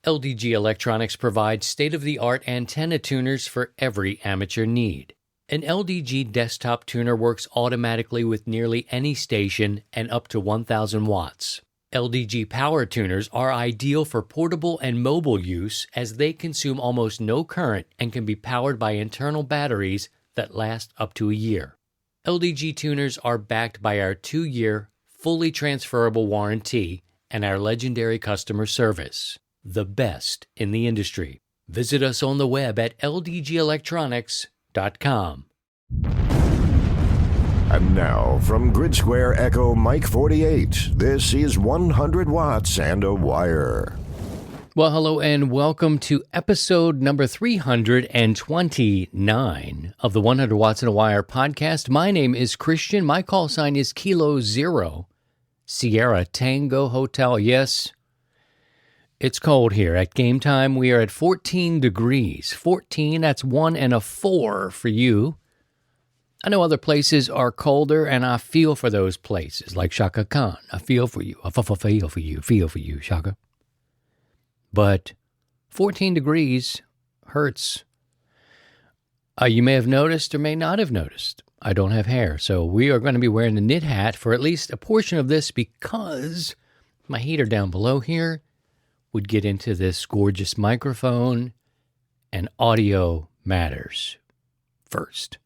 LDG Electronics provides state-of-the-art antenna tuners for every amateur need. An LDG desktop tuner works automatically with nearly any station and up to 1,000 watts. LDG power tuners are ideal for portable and mobile use as they consume almost no current and can be powered by internal batteries that last up to a year. LDG tuners are backed by our 2-year, fully transferable warranty and our legendary customer service, the best in the industry. Visit us on the web at ldgelectronics.com. And now, from Grid Square Echo Mike 48, this is 100 Watts and a Wire. Well, hello and welcome to episode number 329 of the 100 Watts and a Wire podcast. My name is Christian. My call sign is Kilo Zero, Sierra Tango Hotel. Yes, it's cold here. At game time, we are at 14 degrees. 14, that's 1 and a 4 for you. I know other places are colder, and I feel for those places, like Shaka Khan. I feel for you. I feel for you, Shaka. But 14 degrees hurts. You may have noticed or may not have noticed, I don't have hair, so we are going to be wearing the knit hat for at least a portion of this because my heater down below here would get into this gorgeous microphone, and audio matters first.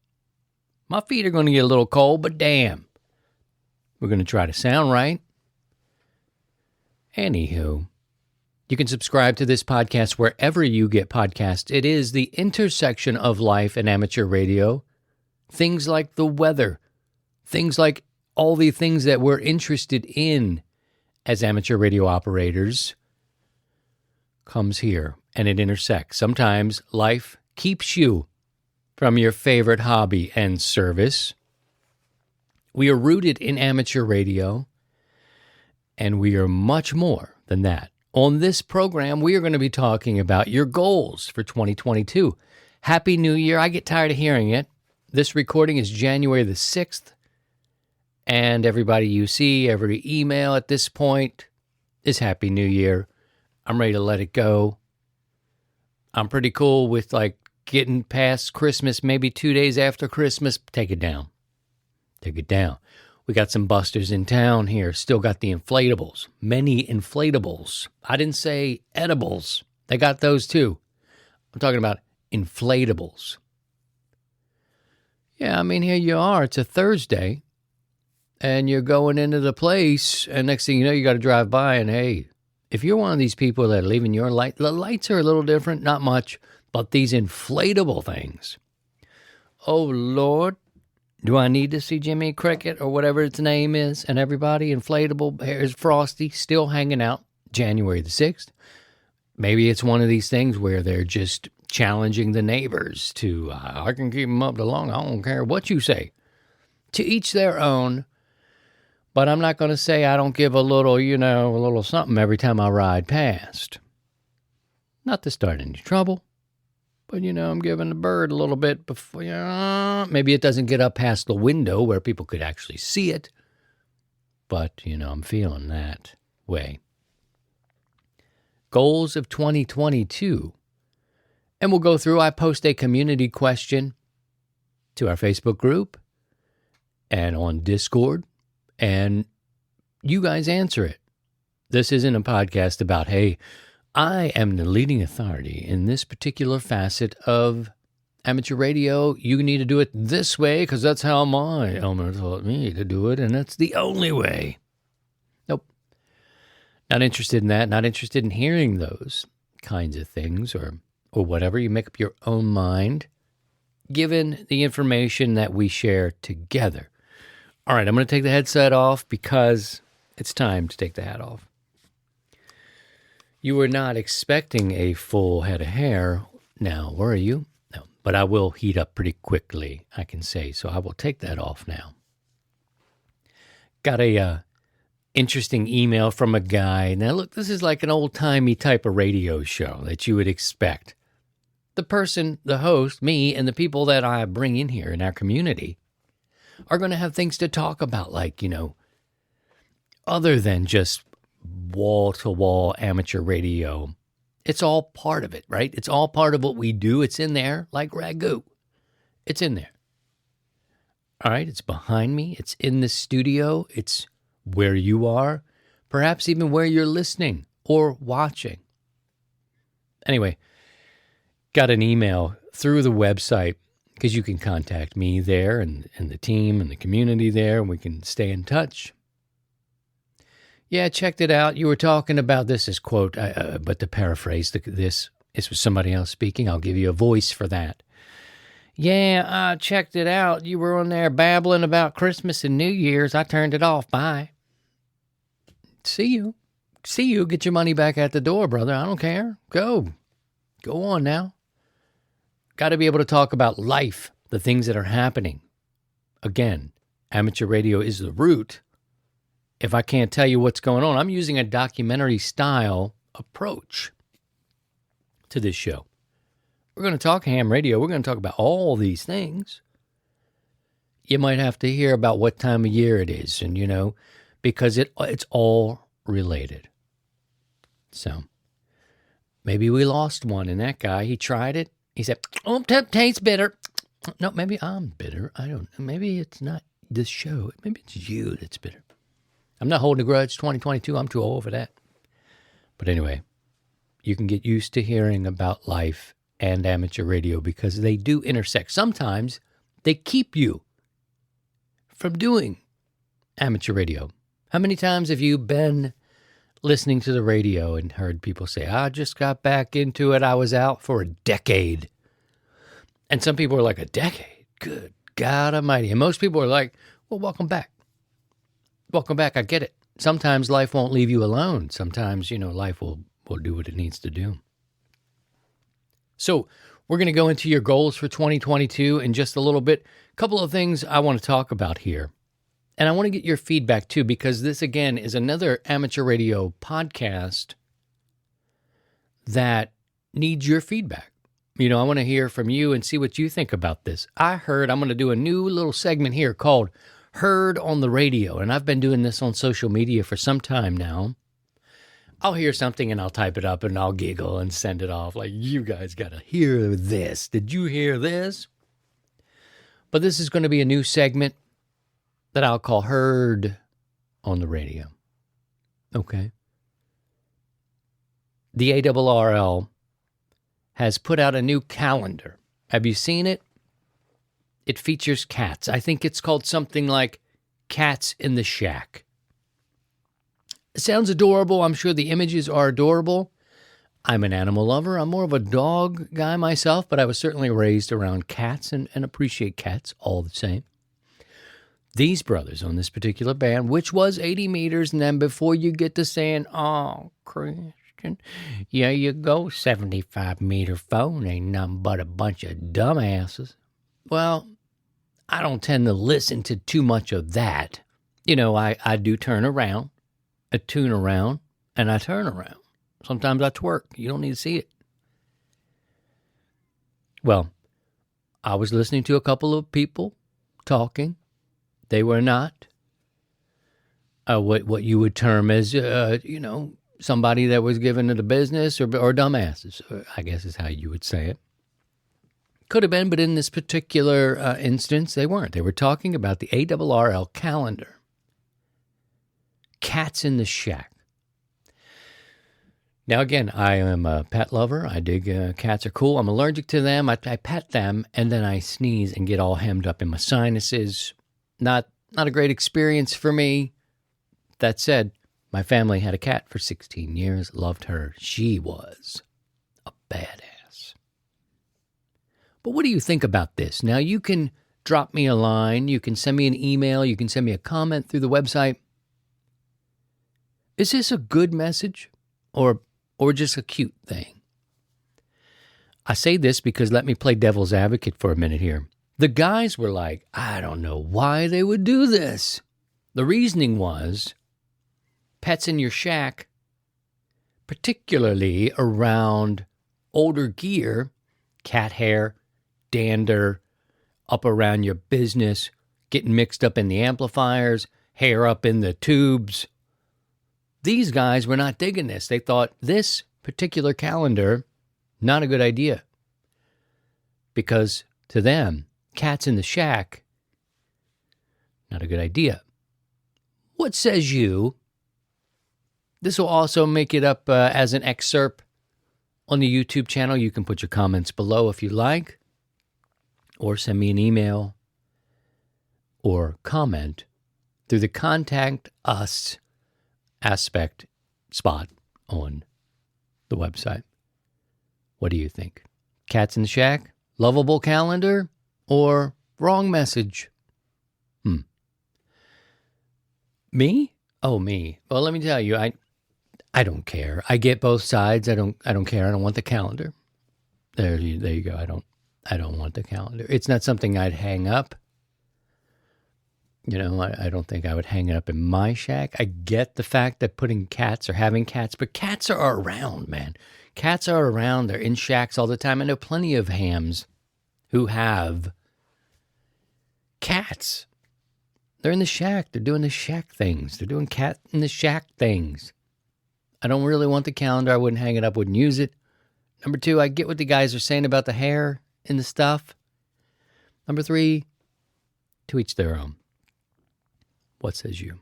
My feet are going to get a little cold, but damn, we're going to try to sound right. Anywho, you can subscribe to this podcast wherever you get podcasts. It is the intersection of life and amateur radio. Things like the weather, things like all the things that we're interested in as amateur radio operators comes here, and it intersects. Sometimes life keeps you from your favorite hobby and service. We are rooted in amateur radio, and we are much more than that. On this program, we are going to be talking about your goals for 2022. Happy New Year. I get tired of hearing it. This recording is January the 6th, and everybody you see, every email at this point is Happy New Year. I'm ready to let it go. I'm pretty cool with getting past Christmas, maybe 2 days after Christmas. Take it down. Take it down. We got some busters in town here. Still got the inflatables. Many inflatables. I didn't say edibles. They got those too. I'm talking about inflatables. Yeah, I mean, here you are. It's a Thursday. And you're going into the place. And next thing you know, you got to drive by. And hey, if you're one of these people that are leaving your light, the lights are a little different. Not much. But these inflatable things, oh, Lord, do I need to see Jimmy Cricket or whatever its name is? And everybody, inflatable, here's Frosty, still hanging out January the 6th. Maybe it's one of these things where they're just challenging the neighbors to, I can keep them up too long, I don't care what you say. To each their own, but I'm not going to say I don't give a little something every time I ride past. Not to start any trouble. But, I'm giving the bird a little bit before, maybe it doesn't get up past the window where people could actually see it. But, I'm feeling that way. Goals of 2022. And we'll go through, I post a community question to our Facebook group and on Discord, and you guys answer it. This isn't a podcast about, hey, I am the leading authority in this particular facet of amateur radio. You need to do it this way because that's how my elder taught me to do it, and that's the only way. Nope. Not interested in that. Not interested in hearing those kinds of things or whatever. You make up your own mind given the information that we share together. All right, I'm going to take the headset off because it's time to take the hat off. You were not expecting a full head of hair now, were you? No, but I will heat up pretty quickly, I can say, so I will take that off now. Got a interesting email from a guy. Now, look, this is like an old-timey type of radio show that you would expect. The person, the host, me, and the people that I bring in here in our community are going to have things to talk about, other than just wall-to-wall amateur radio It's all part of it, right? It's all part of what we do. It's in there like ragu. It's in there. All right, it's behind me. It's in the studio. It's where you are, perhaps even where you're listening or watching. Anyway, got an email through the website because you can contact me there and the team and the community there, and we can stay in touch. Yeah, checked it out. You were talking about this as quote, but to paraphrase this was somebody else speaking. I'll give you a voice for that. Yeah, I checked it out. You were on there babbling about Christmas and New Year's. I turned it off. Bye. See you. Get your money back at the door, brother. I don't care. Go on now. Got to be able to talk about life, the things that are happening. Again, amateur radio is the root. If I can't tell you what's going on, I'm using a documentary style approach to this show. We're going to talk ham radio. We're going to talk about all these things. You might have to hear about what time of year it is, and because it's all related. So maybe we lost one, and that guy, he tried it. He said, "Oh, tastes bitter." No, maybe I'm bitter. I don't know. Maybe it's not this show. Maybe it's you that's bitter. I'm not holding a grudge. 2022, I'm too old for that. But anyway, you can get used to hearing about life and amateur radio because they do intersect. Sometimes they keep you from doing amateur radio. How many times have you been listening to the radio and heard people say, I just got back into it. I was out for a decade. And some people are like, a decade? Good God Almighty. And most people are like, well, welcome back. Welcome back. I get it. Sometimes life won't leave you alone. Sometimes, life will do what it needs to do. So we're going to go into your goals for 2022 in just a little bit. A couple of things I want to talk about here. And I want to get your feedback too, because this, again, is another amateur radio podcast that needs your feedback. I want to hear from you and see what you think about this. I'm going to do a new little segment here called Heard on the Radio. And I've been doing this on social media for some time now. I'll hear something and I'll type it up and I'll giggle and send it off like, you guys got to hear this. Did you hear this? But this is going to be a new segment that I'll call Heard on the Radio. Okay. The ARRL has put out a new calendar. Have you seen it? It features cats. I think it's called something like Cats in the Shack. It sounds adorable. I'm sure the images are adorable. I'm an animal lover. I'm more of a dog guy myself, but I was certainly raised around cats and appreciate cats all the same. These brothers on this particular band, which was 80 meters, and then before you get to saying, oh, Christian, yeah, you go, 75-meter phone ain't nothing but a bunch of dumbasses. Well, I don't tend to listen to too much of that. I do turn around, I tune around, and I turn around. Sometimes I twerk. You don't need to see it. Well, I was listening to a couple of people talking. They were not what you would term as, somebody that was given to the business or dumbasses, I guess is how you would say it. Could have been, but in this particular instance, they weren't. They were talking about the ARRL calendar. Cats in the Shack. Now, again, I am a pet lover. I dig cats are cool. I'm allergic to them. I pet them, and then I sneeze and get all hemmed up in my sinuses. Not a great experience for me. That said, my family had a cat for 16 years. Loved her. She was a badass. But what do you think about this? Now, you can drop me a line. You can send me an email. You can send me a comment through the website. Is this a good message or just a cute thing? I say this because let me play devil's advocate for a minute here. The guys were like, I don't know why they would do this. The reasoning was pets in your shack, particularly around older gear, cat hair, dander, up around your business, getting mixed up in the amplifiers, hair up in the tubes. These guys were not digging this. They thought this particular calendar, not a good idea. Because to them, cats in the shack, not a good idea. What says you? This will also make it up as an excerpt on the YouTube channel. You can put your comments below if you like, or send me an email or comment through the Contact Us aspect spot on the website. What do you think? Cats in the shack? Lovable calendar? Or wrong message? Me? Oh, me. Well, let me tell you, I don't care. I get both sides. I don't care. I don't want the calendar. There you go. I don't want the calendar. It's not something I'd hang up. You know, I don't think I would hang it up in my shack. I get the fact that putting cats or having cats, but cats are around, man. Cats are around. They're in shacks all the time. I know plenty of hams who have cats. They're in the shack. They're doing the shack things. They're doing cat in the shack things. I don't really want the calendar. I wouldn't hang it up, wouldn't use it. Number 2, I get what the guys are saying about the hair and the stuff. Number 3, to each their own. What says you?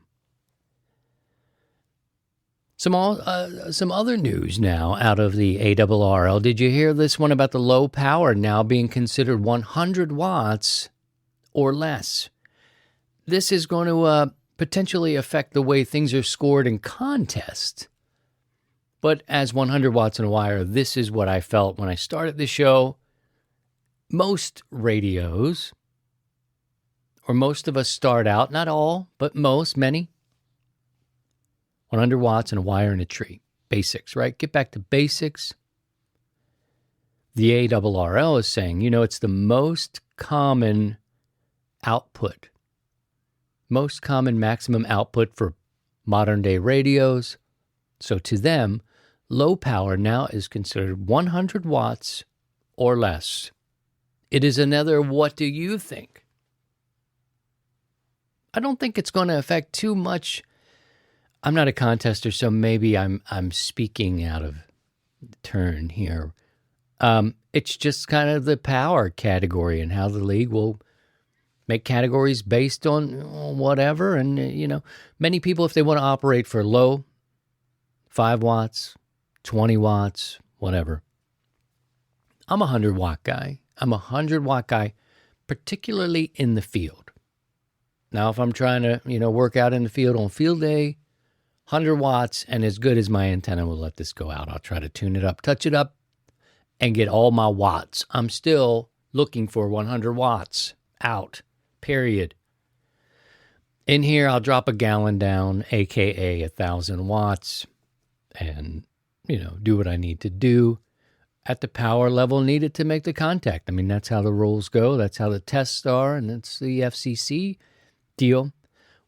Some other news now out of the ARRL. Did you hear this one about the low power now being considered 100 watts or less? This is going to potentially affect the way things are scored in contests. But as 100 watts in a wire, this is what I felt when I started the show. Most radios, or most of us start out, not all, but most, many, 100 watts and a wire and a tree. Basics, right? Get back to basics. The ARRL is saying, it's the most common output, most common maximum output for modern day radios. So to them, low power now is considered 100 watts or less. It is another what do you think? I don't think it's going to affect too much. I'm not a contester, so maybe I'm speaking out of turn here. It's just kind of the power category and how the league will make categories based on whatever. And, many people, if they want to operate for low, 5 watts, 20 watts, whatever. I'm a 100-watt guy. I'm a 100-watt guy, particularly in the field. Now, if I'm trying to, work out in the field on field day, 100 watts, and as good as my antenna will let this go out, I'll try to tune it up, touch it up, and get all my watts. I'm still looking for 100 watts out, period. In here, I'll drop a gallon down, a.k.a. 1,000 watts, and, do what I need to do at the power level needed to make the contact. I mean, that's how the rules go. That's how the tests are, and that's the FCC deal.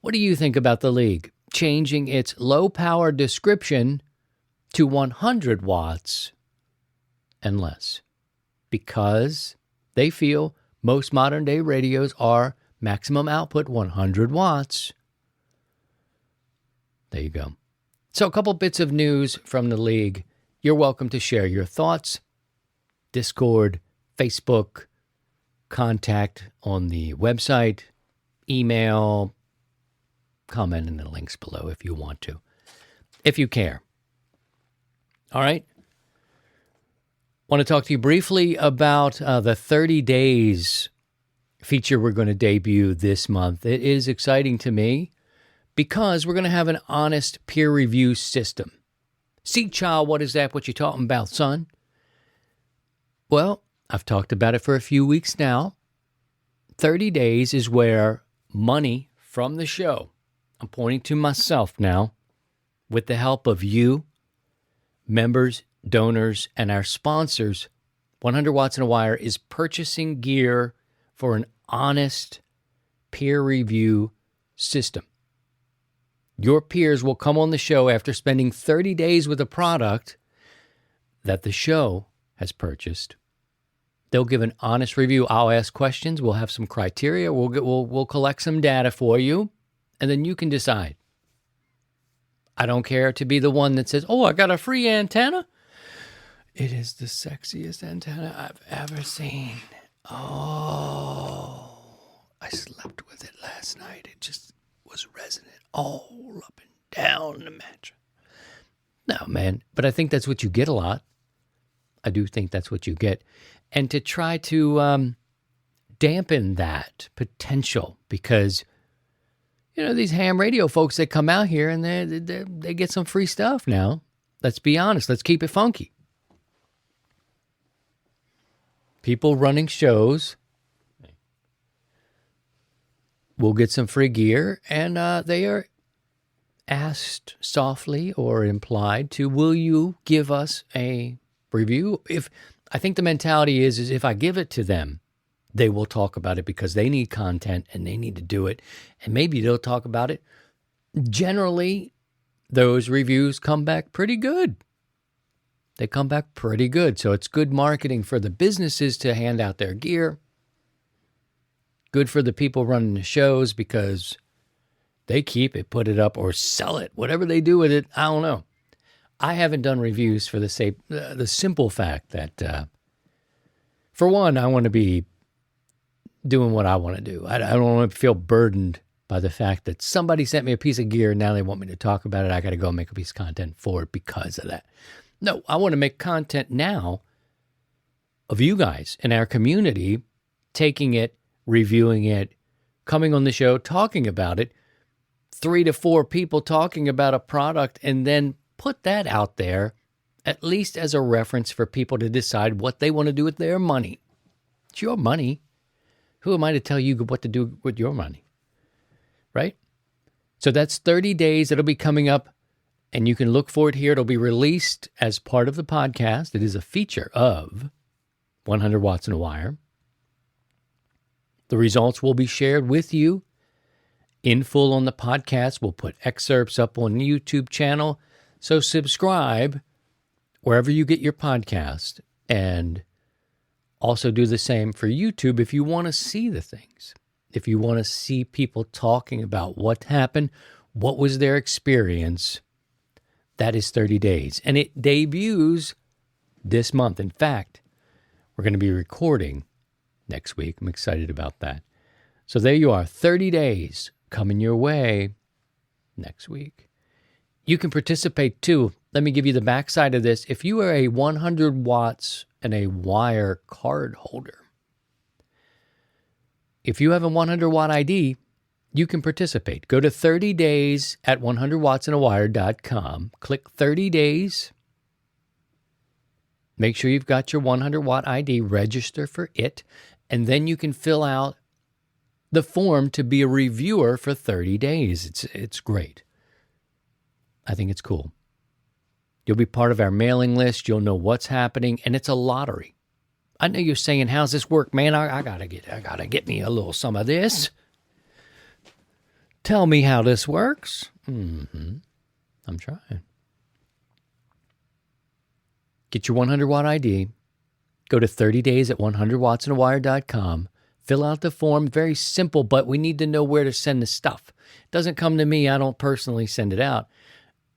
What do you think about the league changing its low power description to 100 watts and less? Because they feel most modern day radios are maximum output 100 watts. There you go. So a couple bits of news from the league. You're welcome to share your thoughts. Discord, Facebook, contact on the website, email, comment in the links below if you want to, if you care. All right. Want to talk to you briefly about the 30 days feature we're going to debut this month. It is exciting to me because we're going to have an honest peer review system. See, child, what is that? What you talking about, son? Well, I've talked about it for a few weeks now. 30 days is where money from the show, I'm pointing to myself now, with the help of you, members, donors, and our sponsors, 100 Watts in a Wire is purchasing gear for an honest peer review system. Your peers will come on the show after spending 30 days with a product that the show has purchased. They'll give an honest review. I'll ask questions. We'll have some criteria. We'll collect some data for you, and then you can decide. I don't care to be the one that says, "Oh, I got a free antenna. It is the sexiest antenna I've ever seen. Oh, I slept with it last night. It just was resonant all up and down the mattress. No, man, but I think that's what you get a lot. I do think that's what you get. And to try to dampen that potential, because, these ham radio folks that come out here and they get some free stuff now. Let's be honest. Let's keep it funky. People running shows will get some free gear, and they are asked softly or implied to, will you give us a review? I think the mentality is if I give it to them, they will talk about it because they need content and they need to do it. And maybe they'll talk about it. Generally, those reviews come back pretty good. They come back pretty good. So it's good marketing for the businesses to hand out their gear. Good for the people running the shows because they keep it, put it up, or sell it. Whatever they do with it, I don't know. I haven't done reviews for the simple fact that, for one, I want to be doing what I want to do. I don't want to feel burdened by the fact that somebody sent me a piece of gear and now they want me to talk about it. I got to go make a piece of content for it because of that. No, I want to make content now of you guys in our community, taking it, reviewing it, coming on the show, talking about it, 3 to 4 people talking about a product, and then put that out there at least as a reference for people to decide what they want to do with their money. It's your money. Who am I to tell you what to do with your money? Right? So that's 30 days. It'll be coming up, and you can look for it here. It'll be released as part of the podcast. It is a feature of 100 Watts in a Wire. The results will be shared with you in full on the podcast. We'll put excerpts up on the YouTube channel. So subscribe wherever you get your podcast, and also do the same for YouTube if you want to see the things. If you want to see people talking about what happened, what was their experience, that is 30 days. And it debuts this month. In fact, we're going to be recording next week. I'm excited about that. So there you are, 30 days coming your way next week. You can participate too. Let me give you the backside of this. If you are a 100 watts and a wire card holder, if you have a 100 watt ID, you can participate. Go to 30 days at 100wattsandawire.com. Click 30 days. Make sure you've got your 100 watt ID. Register for it. And then you can fill out the form to be a reviewer for 30 days. It's great. I think it's cool. You'll be part of our mailing list. You'll know what's happening, and it's a lottery. I know you're saying, "How's this work, man? I gotta get me a little some of this. Tell me how this works." I'm trying. Get your 100 watt ID. Go to 30 days at 100wattsandawire.com. Fill out the form. Very simple, but we need to know where to send the stuff. It doesn't come to me. I don't personally send it out.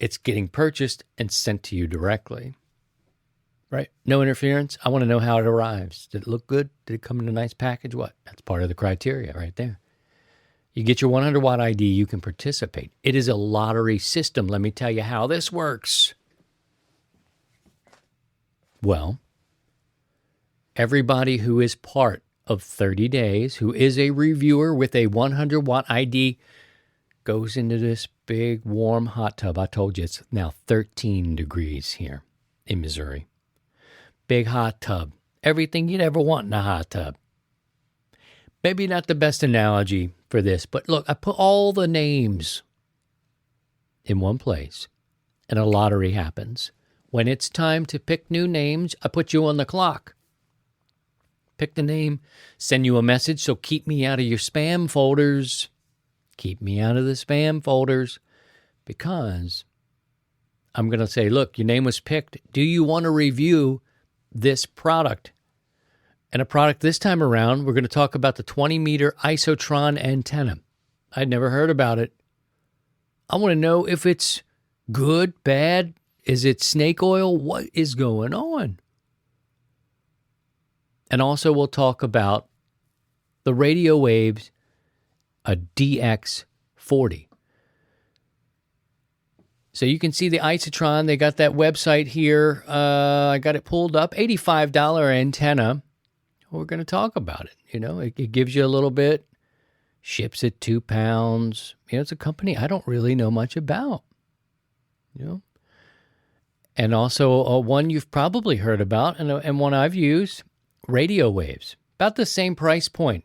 It's getting purchased and sent to you directly. Right? No interference. I want to know how it arrives. Did it look good? Did it come in a nice package? What? That's part of the criteria right there. You get your 100 watt ID, you can participate. It is a lottery system. Let me tell you how this works. Well, everybody who is part of 30 days, who is a reviewer with a 100 watt ID, goes into this big warm hot tub. I told you it's now 13 degrees here in Missouri. Big hot tub. Everything you'd ever want in a hot tub. Maybe not the best analogy for this, but look, I put all the names in one place and a lottery happens. When it's time to pick new names, I put you on the clock. Pick the name, send you a message, so keep me out of your spam folders. Keep me out of the spam folders, because I'm going to say, look, your name was picked. Do you want to review this product? And a product this time around, we're going to talk about the 20-meter Isotron antenna. I'd never heard about it. I want to know if it's good, bad. Is it snake oil? What is going on? And also we'll talk about the radio waves, a DX40. So you can see the Isotron. They got that website here. I got it pulled up. $85 antenna. We're going to talk about it. It gives you a little bit. Ships at 2 pounds. It's a company I don't really know much about. And also one you've probably heard about and one I've used, Radio Waves. About the same price point.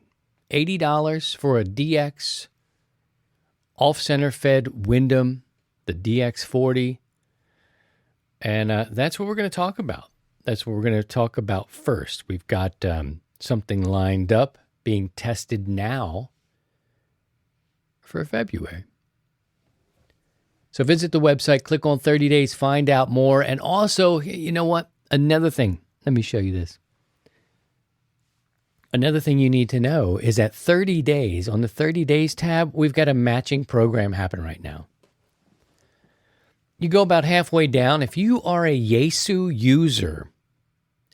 $80 for a DX off-center fed Wyndham, the DX40. And that's what we're going to talk about. That's what we're going to talk about first. We've got something lined up being tested now for February. So visit the website, click on 30 days, find out more. And also, you know what? Another thing, let me show you this. Another thing you need to know is at 30 days, on the 30 days tab, we've got a matching program happening right now. You go about halfway down. If you are a Yaesu user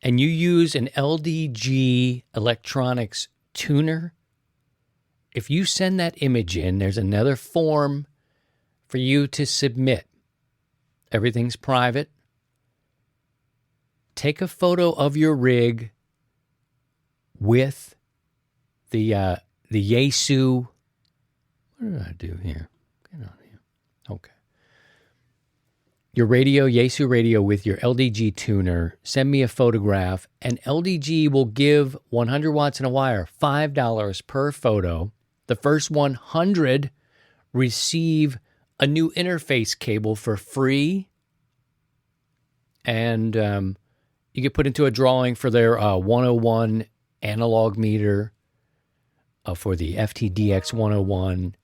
and you use an LDG electronics tuner, if you send that image in, there's another form for you to submit. Everything's private. Take a photo of your rig with the Yaesu. What did I do here? Get on here. Okay. Your radio, Yaesu radio with your LDG tuner. Send me a photograph, and LDG will give 100 watts in a wire, $5 per photo. The first 100 receive a new interface cable for free, and you get put into a drawing for their 101 analog meter for the FTDX 101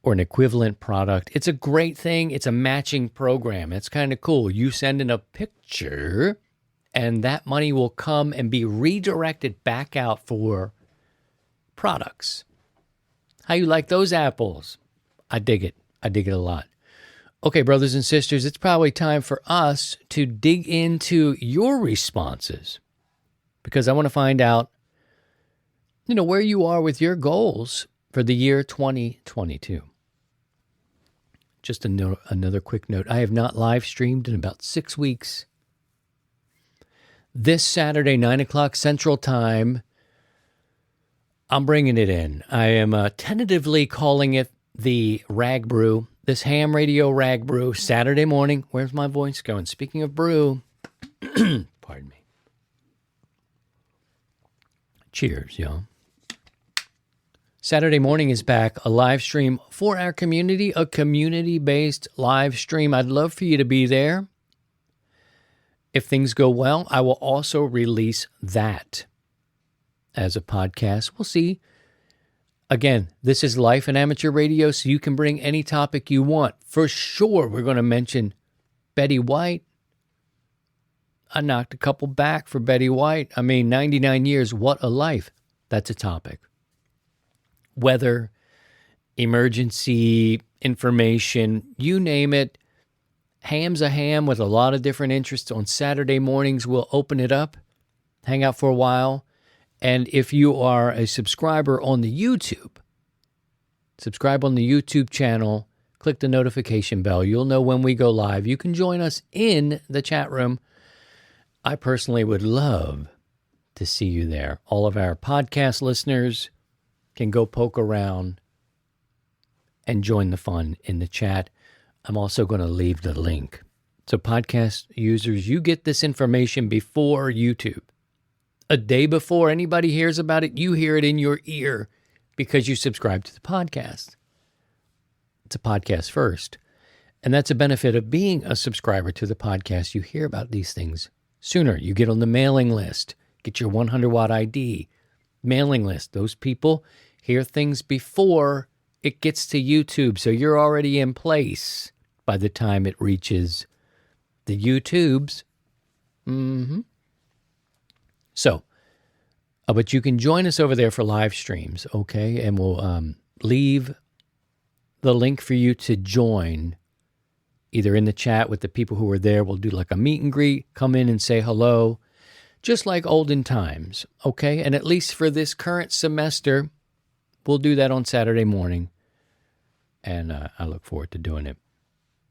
or an equivalent product. It's a great thing. It's a matching program. It's kind of cool. You send in a picture, and that money will come and be redirected back out for products. How you like those apples? I dig it. I dig it a lot. Okay, brothers and sisters, it's probably time for us to dig into your responses because I want to find out, where you are with your goals for the year 2022. Just another quick note. I have not live streamed in about 6 weeks. This Saturday, 9 o'clock Central Time, I'm bringing it in. I am tentatively calling it the Rag Brew, this ham radio Rag Brew, Saturday morning. Where's my voice going? Speaking of brew, pardon me. Cheers, y'all. Saturday morning is back, a live stream for our community, a community-based live stream. I'd love for you to be there. If things go well, I will also release that as a podcast. We'll see. Again, this is Life in Amateur Radio, so you can bring any topic you want. For sure, we're going to mention Betty White. I knocked a couple back for Betty White. 99 years, what a life. That's a topic. Weather, emergency information, you name it. Ham's a ham with a lot of different interests. On Saturday mornings, we'll open it up, hang out for a while. And if you are a subscriber on the YouTube, subscribe on the YouTube channel, click the notification bell. You'll know when we go live. You can join us in the chat room. I personally would love to see you there. All of our podcast listeners can go poke around and join the fun in the chat. I'm also going to leave the link. So podcast users, you get this information before YouTube. A day before anybody hears about it, you hear it in your ear because you subscribe to the podcast. It's a podcast first. And that's a benefit of being a subscriber to the podcast. You hear about these things sooner. You get on the mailing list, get your 100-watt ID, mailing list. Those people hear things before it gets to YouTube. So you're already in place by the time it reaches the YouTubes. So, but you can join us over there for live streams, okay? And we'll leave the link for you to join either in the chat with the people who are there. We'll do like a meet and greet, come in and say hello, just like olden times, okay? And at least for this current semester, we'll do that on Saturday morning, and I look forward to doing it.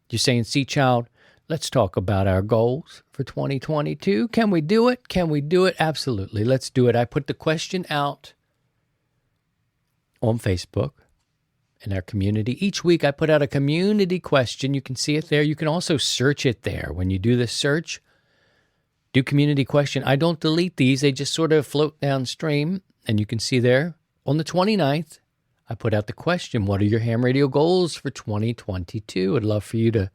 You're saying, see, child, let's talk about our goals for 2022. Can we do it? Can we do it? Absolutely. Let's do it. I put the question out on Facebook in our community. Each week I put out a community question. You can see it there. You can also search it there. When you do this search, do community question. I don't delete these. They just sort of float downstream. And you can see there on the 29th, I put out the question, what are your ham radio goals for 2022? I'd love for you to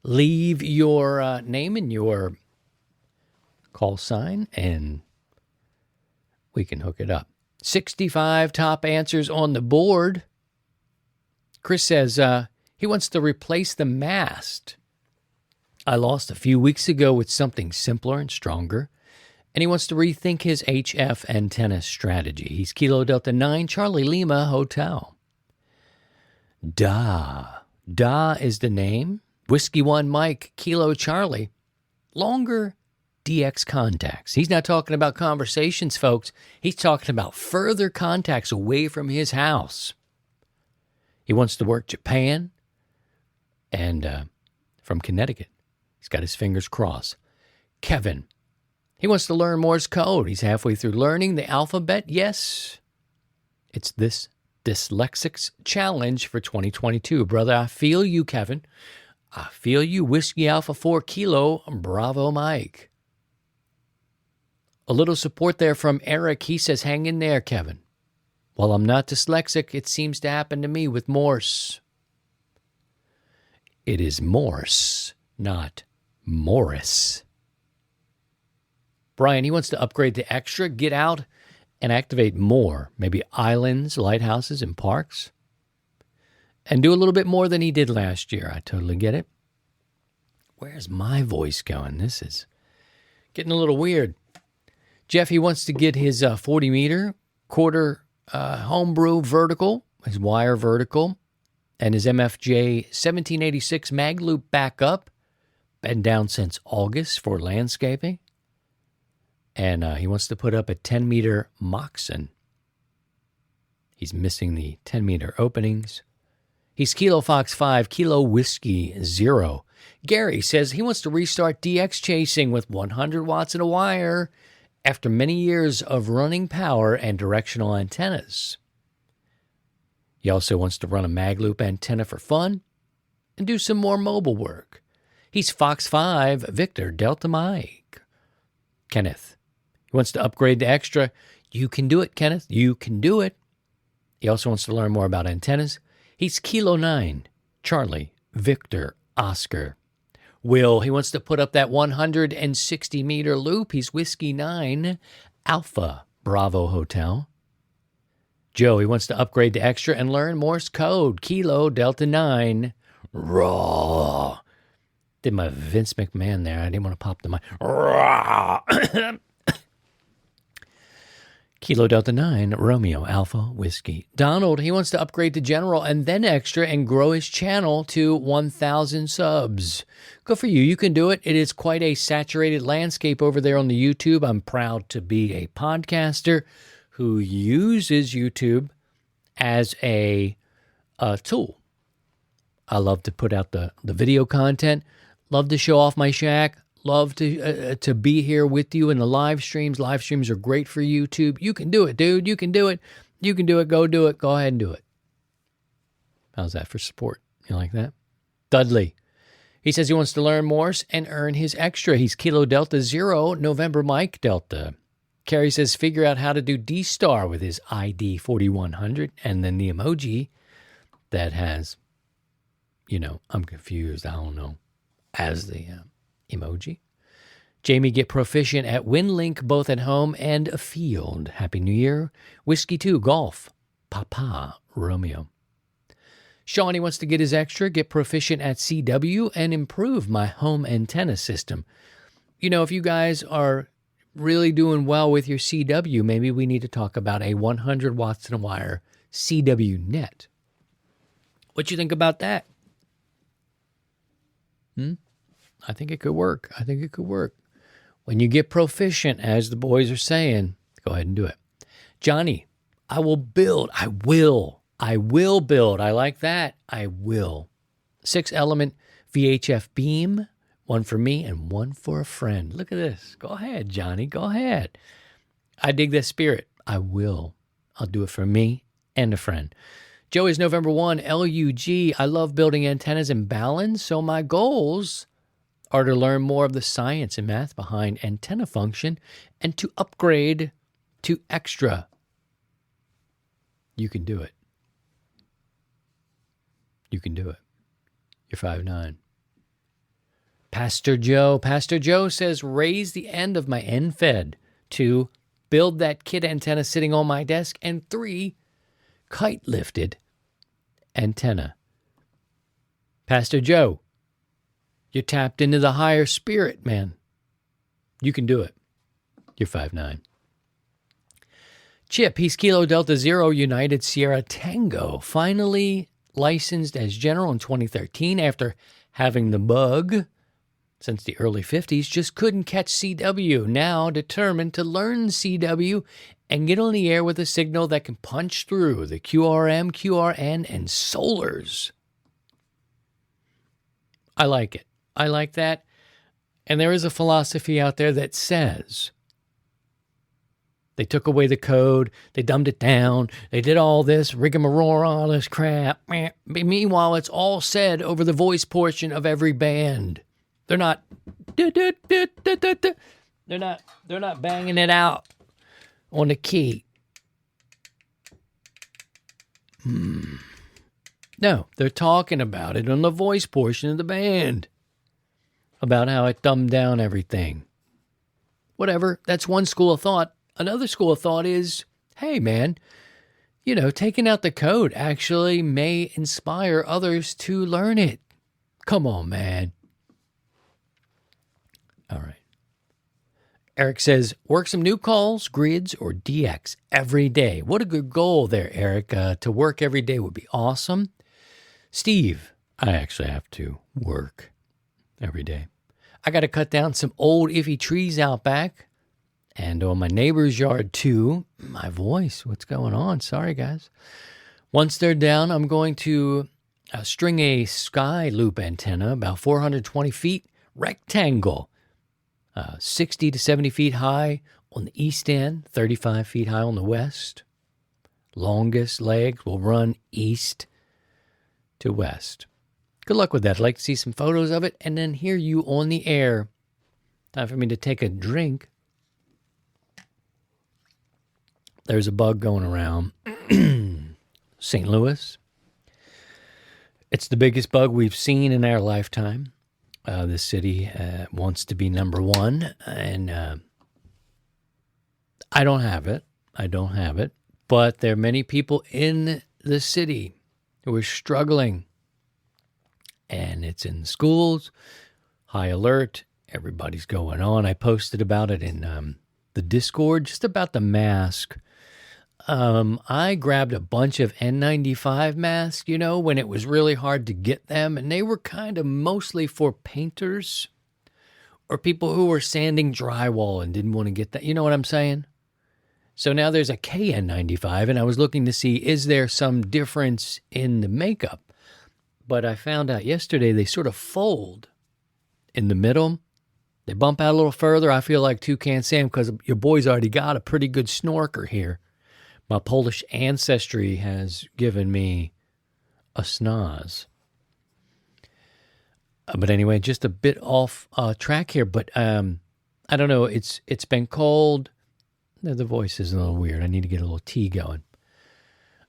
leave your name and your call sign, and we can hook it up. 65 top answers on the board. Chris says he wants to replace the mast I lost a few weeks ago with something simpler and stronger, and he wants to rethink his HF antenna strategy. He's Kilo Delta 9 Charlie Lima Hotel. Da is the name. Whiskey 1 Mike Kilo Charlie. Longer DX contacts. He's not talking about conversations, folks. He's talking about further contacts away from his house. He wants to work Japan and from Connecticut. He's got his fingers crossed. Kevin, he wants to learn Morse code. He's halfway through learning the alphabet. Yes, it's this dyslexics challenge for 2022. Brother, I feel you, Kevin. I feel you. Whiskey Alpha 4 Kilo, Bravo Mike. A little support there from Eric. He says, hang in there, Kevin. While I'm not dyslexic, it seems to happen to me with Morse. It is Morse, not Morris. Brian, he wants to upgrade to extra, get out and activate more, maybe islands, lighthouses, and parks, and do a little bit more than he did last year. I totally get it. Where's my voice going? This is getting a little weird. Jeff, he wants to get his 40-meter quarter homebrew vertical, his wire vertical, and his MFJ 1786 mag loop back up. Been down since August for landscaping. And he wants to put up a 10-meter Moxon. He's missing the 10-meter openings. He's Kilo Fox 5, Kilo Whiskey 0. Gary says he wants to restart DX chasing with 100 watts and a wire after many years of running power and directional antennas. He also wants to run a mag loop antenna for fun and do some more mobile work. He's Fox 5, Victor Delta Mike. Kenneth, he wants to upgrade to extra. You can do it, Kenneth. You can do it. He also wants to learn more about antennas. He's Kilo 9, Charlie, Victor, Oscar. Will, he wants to put up that 160-meter loop. He's Whiskey 9, Alpha, Bravo Hotel. Joe, he wants to upgrade to extra and learn Morse code. Kilo Delta 9, Raw. Did my Vince McMahon there. I didn't want to pop the mic. Raw. Kilo Delta 9, Romeo, Alpha, Whiskey. Donald, he wants to upgrade to General and then Extra and grow his channel to 1,000 subs. Good for you. You can do it. It is quite a saturated landscape over there on the YouTube. I'm proud to be a podcaster who uses YouTube as a tool. I love to put out the video content. Love to show off my shack. Love to be here with you in the live streams. Live streams are great for YouTube. You can do it, dude. You can do it. You can do it. Go do it. Go ahead and do it. How's that for support? You like that? Dudley. He says he wants to learn Morse and earn his extra. He's Kilo Delta 0, November Mike Delta. Carrie says figure out how to do D-Star with his ID 4100 and then the emoji that has, I'm confused. I don't know, as the emoji. Jamie, get proficient at WinLink both at home and afield. Happy New Year. Whiskey 2, Golf. Papa, Romeo. Shawnee wants to get his extra, get proficient at CW, and improve my home antenna system. If you guys are really doing well with your CW, maybe we need to talk about a 100 watts and a wire CW net. What you think about that? I think it could work. When you get proficient, as the boys are saying, go ahead and do it. Johnny, I will build. I will build. I like that. I will. 6-element VHF beam. One for me and one for a friend. Look at this. Go ahead, Johnny. Go ahead. I dig this spirit. I will. I'll do it for me and a friend. Joey's November 1, LUG. I love building antennas in balance, so my goals are to learn more of the science and math behind antenna function and to upgrade to extra. You can do it. You can do it. You're 5'9". Pastor Joe says, raise the end of my end fed. 2, build that kit antenna sitting on my desk. And 3, kite lifted antenna. Pastor Joe, you're tapped into the higher spirit, man. You can do it. You're 5'9". Chip, he's Kilo Delta Zero United Sierra Tango, finally licensed as general in 2013 after having the bug since the early 50s, just couldn't catch CW. Now determined to learn CW and get on the air with a signal that can punch through the QRM, QRN, and solars. I like it. I like that. And there is a philosophy out there that says they took away the code, they dumbed it down, they did all this rigmarole, all this crap. Meanwhile, it's all said over the voice portion of every band. They're not banging it out on the key. No, they're talking about it on the voice portion of the band. About how it dumbed down everything. Whatever, that's one school of thought. Another school of thought is, hey man, taking out the code actually may inspire others to learn it. Come on, man. All right. Eric says, work some new calls, grids, or DX every day. What a good goal there, Eric. To work every day would be awesome. Steve, I actually have to work every day. I got to cut down some old iffy trees out back and on my neighbor's yard too. My voice, what's going on? Sorry, guys. Once they're down, I'm going to string a sky loop antenna about 420 feet, rectangle. 60 to 70 feet high on the east end, 35 feet high on the west. Longest legs will run east to west. Good luck with that. I'd like to see some photos of it and then hear you on the air. Time for me to take a drink. There's a bug going around. St. Louis. It's the biggest bug we've seen in our lifetime. The city wants to be number one, and I don't have it. But there are many people in the city who are struggling, and it's in schools, high alert, everybody's going on. I posted about it in the Discord, just about the mask. I grabbed a bunch of N95 masks, when it was really hard to get them, and they were kind of mostly for painters or people who were sanding drywall and didn't want to get that. You know what I'm saying? So now there's a KN95, and I was looking to see, is there some difference in the makeup? But I found out yesterday they sort of fold in the middle. They bump out a little further. I feel like Toucan Sam because your boy's already got a pretty good snorker here. My Polish ancestry has given me a schnoz. But anyway, just a bit off track here. But I don't know. It's been cold. The voice is a little weird. I need to get a little tea going.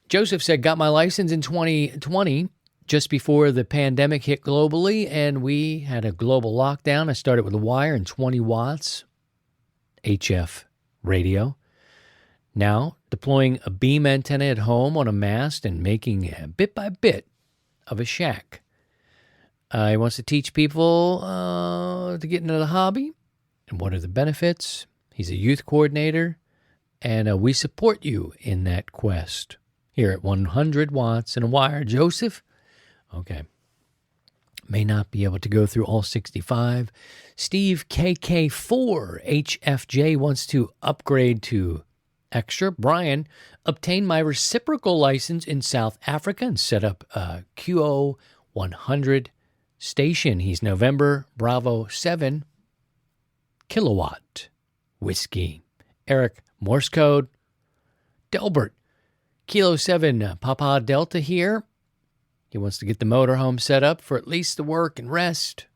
Joseph said, got my license in 2020, just before the pandemic hit globally, and we had a global lockdown. I started with a wire and 20 watts HF radio. Now, deploying a beam antenna at home on a mast and making bit by bit of a shack. He wants to teach people to get into the hobby and what are the benefits. He's a youth coordinator, and we support you in that quest here at 100 watts and a wire. Joseph? Okay. May not be able to go through all 65. Steve KK4HFJ wants to upgrade to extra. Brian, obtain my reciprocal license in South Africa and set up a QO 100 station. He's November Bravo 7 kilowatt whiskey. Eric, Morse code. Delbert, Kilo 7 Papa Delta here. He wants to get the motorhome set up for at least the work and rest.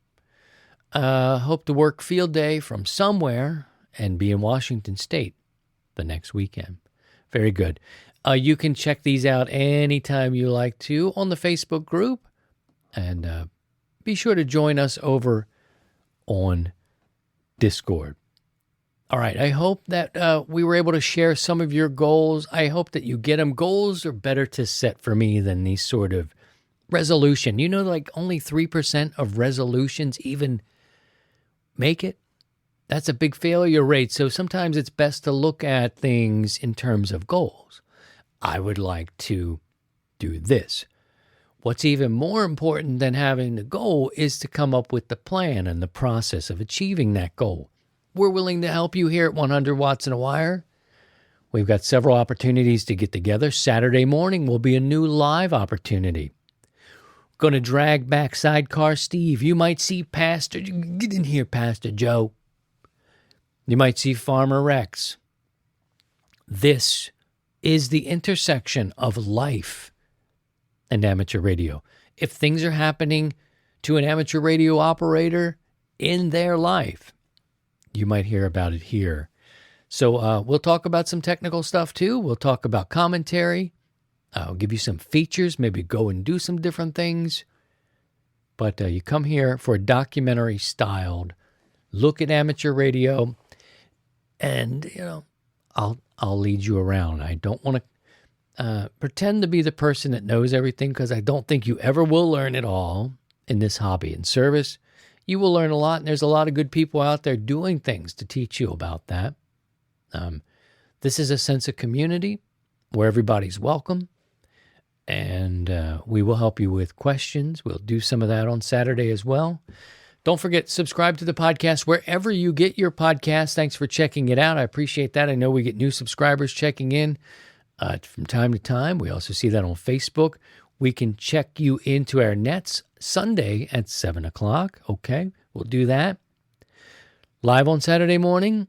Hope to work field day from somewhere and be in Washington State the next weekend. Very good. You can check these out anytime you like to on the Facebook group. And be sure to join us over on Discord. All right, I hope that we were able to share some of your goals. I hope that you get them. Goals are better to set for me than these sort of resolution. You know, like only 3% of resolutions even make it. That's a big failure rate. So sometimes it's best to look at things in terms of goals. I would like to do this. What's even more important than having the goal is to come up with the plan and the process of achieving that goal. We're willing to help you here at 100 Watts and a Wire. We've got several opportunities to get together. Saturday morning will be a new live opportunity. Going to drag back Sidecar Steve. You might see Pastor, get in here, Pastor Joe. You might see Farmer Rex. This is the intersection of life and amateur radio. If things are happening to an amateur radio operator in their life, you might hear about it here. So we'll talk about some technical stuff too. We'll talk about commentary. I'll give you some features, maybe go and do some different things. But you come here for a documentary-styled look at amateur radio, and I'll lead you around. I don't want to pretend to be the person that knows everything, because I don't think you ever will learn it all in this hobby and service. You will learn a lot, and there's a lot of good people out there doing things to teach you about that. This is a sense of community where everybody's welcome. And we will help you with questions. We'll do some of that on Saturday as well. Don't forget, subscribe to the podcast wherever you get your podcast. Thanks for checking it out. I appreciate that. I know we get new subscribers checking in from time to time. We also see that on Facebook. We can check you into our nets Sunday at 7 o'clock. Okay, we'll do that. Live on Saturday morning,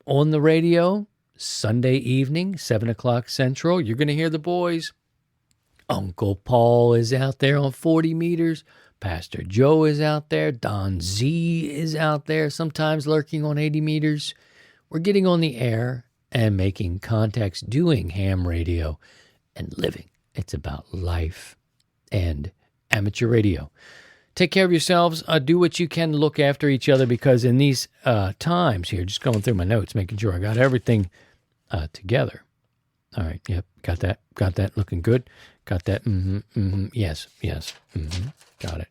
on the radio, Sunday evening, 7 o'clock Central. You're going to hear the boys. Uncle Paul is out there on 40 meters. Pastor Joe is out there. Don Z is out there, sometimes lurking on 80 meters. We're getting on the air and making contacts, doing ham radio and living. It's about life and amateur radio. Take care of yourselves. Do what you can to look after each other, because in these times here, just going through my notes, making sure I got everything together. All right. Yep. Got that. Got that. Looking good. Got that. Yes. Got it.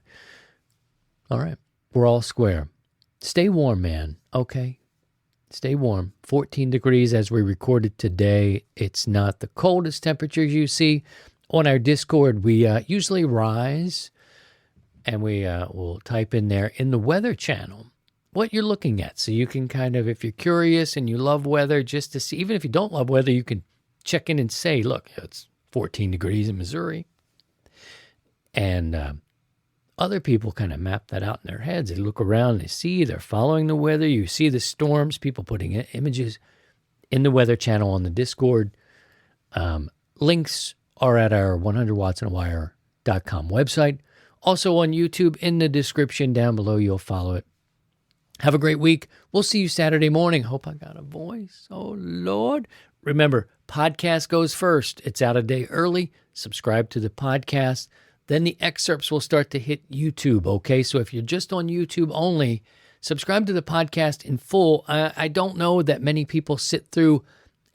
All right. We're all square. Stay warm, man. Okay. Stay warm. 14 degrees as we recorded today. It's not the coldest temperatures you see. On our Discord, we usually rise, and we will type in there in the weather channel what you're looking at. So you can kind of, if you're curious and you love weather, just to see, even if you don't love weather, you can check in and say, look, it's 14 degrees in Missouri. And other people kind of map that out in their heads. They look around, they see, they're following the weather. You see the storms, people putting images in the weather channel on the Discord. Links are at our 100wattsandawire.com website. Also on YouTube, in the description down below, you'll follow it. Have a great week. We'll see you Saturday morning. Hope I got a voice. Oh, Lord. Remember, podcast goes first. It's out a day early. Subscribe to the podcast. Then the excerpts will start to hit YouTube, okay? So if you're just on YouTube only, subscribe to the podcast in full. I don't know that many people sit through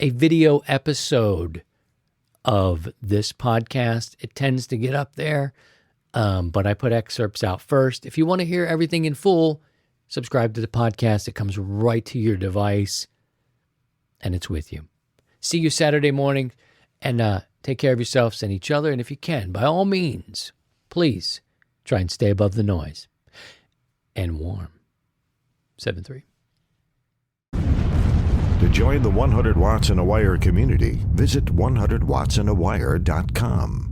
a video episode of this podcast. It tends to get up there, but I put excerpts out first. If you want to hear everything in full, subscribe to the podcast. It comes right to your device, and it's with you. See you Saturday morning, and take care of yourselves and each other. And if you can, by all means, please Try and stay above the noise. And warm. 7-3. To join the 100 Watts in a Wire community, visit 100wattsinawire.com.